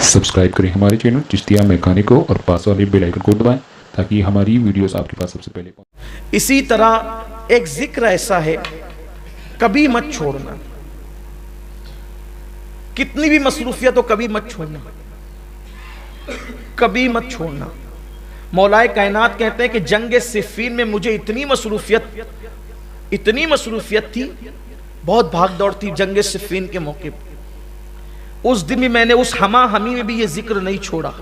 Subscribe करें हमारे channel Chishtiya mechanic को और पास वाले बेल आइकन को दबाएं ताकि हमारी वीडियोस आपके पास सबसे पहले पहुंचे। इसी तरह एक जिक्र ऐसा है, कभी मत छोड़ना, कितनी भी मसरूफियत हो कभी मत छोड़ना, कभी मत छोड़ना। मौलाए कायनात कहते हैं कि जंग सिफ़ीन में मुझे इतनी मसरूफियत थी, बहुत भाग दौड़ थी जंग सिफ़ीन के मौके पर। उस दिन भी मैंने उस हमा हमी में भी ये जिक्र नहीं छोड़ा।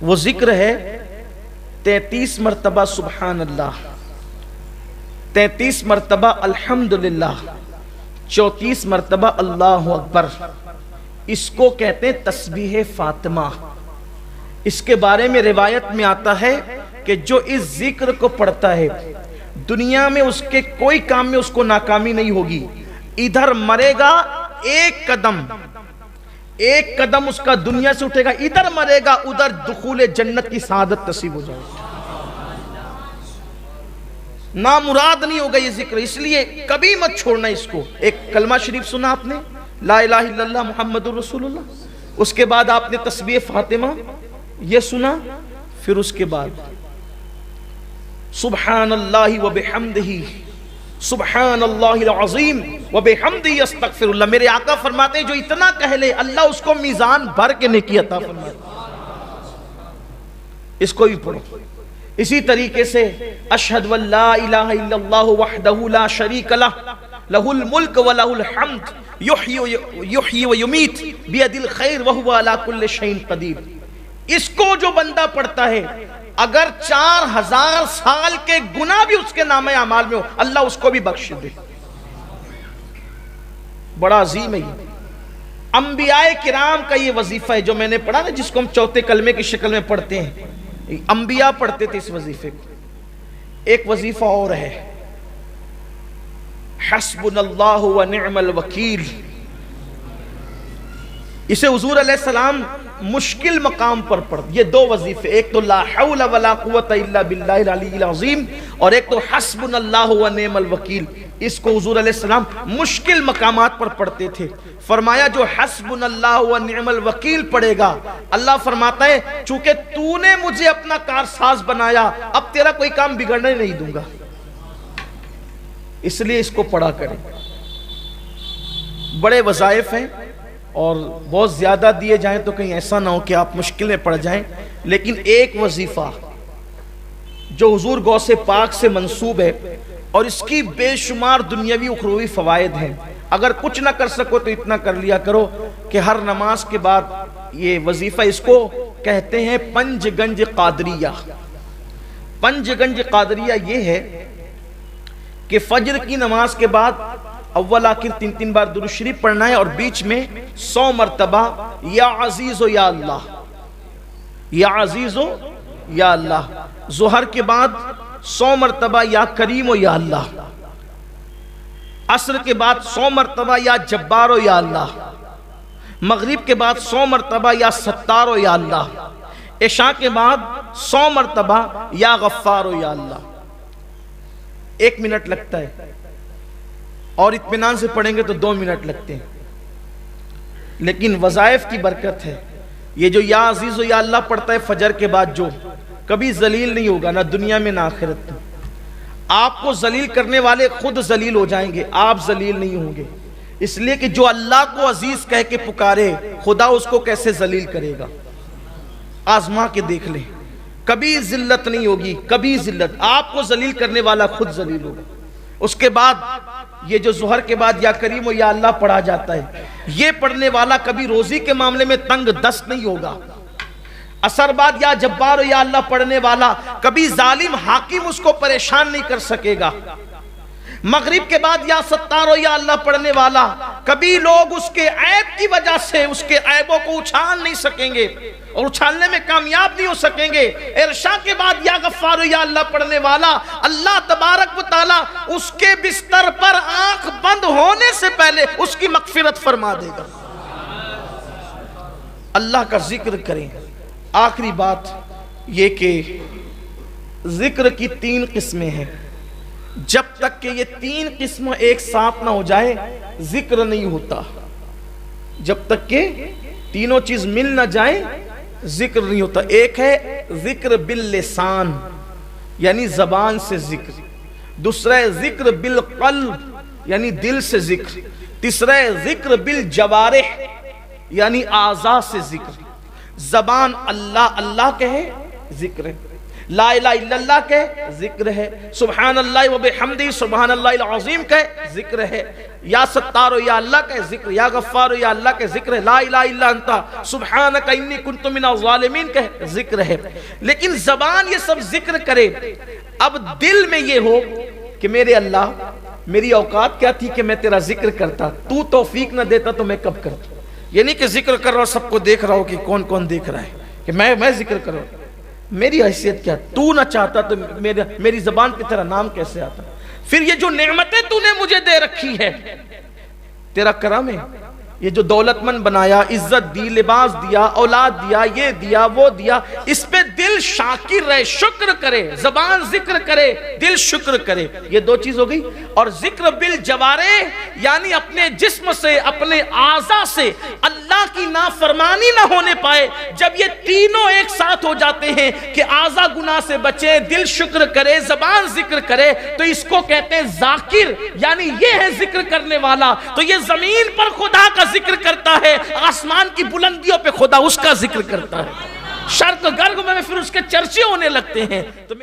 वो जिक्र है 33 मरतबा सुबहान अल्लाह, 33 मरतबा अल्हम्दुलिल्लाह, 34 मरतबा अल्लाहु अकबर। इसको कहते हैं तस्बीह फातिमा। इसके बारे में रिवायत में आता है कि जो इस जिक्र को पढ़ता है दुनिया में उसके कोई काम में उसको नाकामी नहीं होगी। इधर मरेगा एक कदम उसका दुनिया से उठेगा, इधर मरेगा उधर दुखूले जन्नत की सआदत नसीब हो जाएगी। ना मुराद नहीं होगा ये जिक्र, इसलिए कभी मत छोड़ना इसको। एक कलमा शरीफ सुना आपने, ला इलाहा इल्लल्लाह मुहम्मदुर रसूलुल्लाह, उसके बाद आपने तस्बीह फातिमा ये सुना, फिर उसके बाद सुब्हानल्लाहि व बिहम्दिही सुब्हानल्लाहिल अज़ीम व बिहम्दिही अस्तगफिरुल्लाह। मेरे आका फरमाते हैं जो इतना कह ले अल्लाह उसको मीज़ान भर के नेकी अता फरमाता। इसको भी पढ़ो। इसी तरीके से अशहदु अल्ला इलाहा इल्लल्लाहु वहदहु ला शरीक लह लहुल मुल्क व लहुल हम्द युहयी व युमीत बियदिल खैर व हुवा अला कुल्लि शैइन क़दीर। इसको जो बंदा पढ़ता है अगर 4000 साल के गुनाह भी उसके नामे अमाल में हो अल्लाह उसको भी बख्श दे। बड़ा अजीम है ये। अंबियाए किराम का ये वजीफा है जो मैंने पढ़ा ना, जिसको हम चौथे कलमे की शक्ल में पढ़ते हैं। अंबिया पढ़ते थे इस वजीफे को। एक वजीफा और है, हस्बुनल्लाहु व निअमल वकील। इसे हुजूर अलैहिस्सलाम मुश्किल मकाम पर पढ़। ये दो वजीफे, एक तो ला हौला वला कुव्वता इल्ला बिल्लाहिल अलीय्यिल अज़ीम और एक तो हस्बुनल्लाहु व निअमल वकील। इसको हुजूर अलैहिस्सलाम मुश्किल मकामात पर पढ़ते थे। फरमाया जो हस्बुनल्लाहु व निअमल वकील पढ़ेगा, अल्लाह फरमाता है चूंकि तूने मुझे अपना कारसाज बनाया अब तेरा कोई काम बिगड़ने नहीं दूंगा, इसलिए इसको पढ़ा करें। बड़े वज़ाइफ हैं और बहुत ज़्यादा दिए जाएं तो कहीं ऐसा ना हो कि आप मुश्किल में पड़ जाएं। लेकिन एक वजीफ़ा जो हुजूर गौसे पाक से मंसूब है और इसकी बेशुमार दुनियावी उखरवी फ़वाइद हैं, अगर कुछ ना कर सको तो इतना कर लिया करो कि हर नमाज के बाद ये वजीफ़ा, इसको कहते हैं पंजगंज कादरिया। पंजगंज कादरिया ये है कि फजर की नमाज के बाद अव्वल आखिर 3 बार दुरूद शरीफ पढ़ना है और बीच में 100 मरतबा या अजीज़ो या अल्लाह, या अजीज़ो या अल्लाह। ज़ोहर के बाद 100 मरतबा या करीमो या अल्लाह। असर के बाद 100 मरतबा या जब्बारो या अल्लाह। मगरिब के बाद 100 मरतबा या सत्तारो या अल्लाह। इशा के बाद 100 मरतबा या गफ्फारो या अल्लाह। 1 मिनट लगता है और इत्मीनान से पढ़ेंगे तो 2 मिनट लगते हैं। लेकिन वज़ाइफ की बरकत है। ये जो या अजीज़ या अल्लाह पढ़ता है फजर के बाद, जो कभी जलील नहीं होगा ना दुनिया में ना आखिरत में। आपको जलील करने वाले खुद जलील हो जाएंगे, आप जलील नहीं होंगे। इसलिए कि जो अल्लाह को अजीज कह के पुकारे खुदा उसको कैसे जलील करेगा। आजमा के देख लें, कभी जिल्लत नहीं होगी, कभी जिल्लत। आपको जलील करने वाला खुद जलील होगा। उसके बाद ये जो ज़ोहर के बाद या करीम या अल्लाह पढ़ा जाता है, ये पढ़ने वाला कभी रोजी के मामले में तंग दस्त नहीं होगा। असर बाद या जब्बार या अल्लाह पढ़ने वाला कभी जालिम हाकिम उसको परेशान नहीं कर सकेगा। मगरिब के बाद या सत्तारो या अल्लाह पढ़ने वाला कभी लोग उसके ऐब की वजह से उसके ऐबों को उछाल नहीं सकेंगे और उछालने में कामयाब नहीं हो सकेंगे। इरशा के बाद या गफ्फार या अल्लाह पढ़ने वाला अल्लाह तबारक व तआला उसके बिस्तर पर आंख बंद होने से पहले उसकी मगफिरत फरमा देगा। अल्लाह का जिक्र करें। आखिरी बात ये कि जिक्र की 3 किस्में हैं। जब तक कि ये 3 किस्म एक साथ ना हो जाए जिक्र नहीं होता। جب تک کہ تینوں چیز مل نہ جائیں ذکر نہیں ہوتا. ایک ہے ذکر باللسان یعنی زبان سے ذکر، دوسرا ہے ذکر بالقلب یعنی دل سے ذکر، تیسرا ہے ذکر بالجوارح یعنی اعضاء سے ذکر. زبان اللہ اللہ کہے ذکر ہے، لا الہ الا اللہ کہے ذکر ہے، سبحان اللہ و بحمدہ سبحان اللہ العظیم کہے ذکر ہے، یا ستارو یا اللہ کہے ذکر، یا غفارو یا اللہ کہے ذکر ہے، لا الہ الا انتا سبحانک انی کنت من الظالمین کہے ذکر ہے. لیکن زبان یہ سب ذکر کرے، اب دل میں یہ ہو کہ میرے اللہ میری اوقات کیا تھی کہ میں تیرا ذکر کرتا، تو توفیق نہ دیتا تو میں کب کرتا. یہ نہیں کہ ذکر کر رہا ہوں سب کو دیکھ رہا ہوں کہ کون کون دیکھ رہا ہے کہ میں ذکر کر رہا ہوں. میری حیثیت کیا، تو نہ چاہتا تو میری زبان پہ تیرا نام کیسے آتا. پھر یہ جو نعمتیں تو نے مجھے دے رکھی ہے تیرا کرم ہے. یہ جو دولت مند بنایا، عزت دی، لباس دیا، اولاد دیا، یہ دیا وہ دیا، اس پہ دل شاکر رہے، شکر کرے. زبان ذکر کرے، دل شکر کرے. یہ دو چیز ہو گئی. اور ذکر بالجوارح یعنی اپنے جسم سے، اپنے اعضاء سے اللہ کی نافرمانی نہ ہونے پائے. جب یہ تینوں ایک ساتھ ہو جاتے ہیں کہ اعضاء گناہ سے بچے، دل شکر کرے، زبان ذکر کرے، تو اس کو کہتے ہیں ذاکر، یعنی یہ ہے ذکر کرنے والا. تو یہ زمین پر خدا کا ذکر کرتا ہے، آسمان کی بلندیوں پہ خدا اس کا ذکر کرتا ہے. شرق غرب میں پھر اس کے چرچے ہونے لگتے ہیں. تو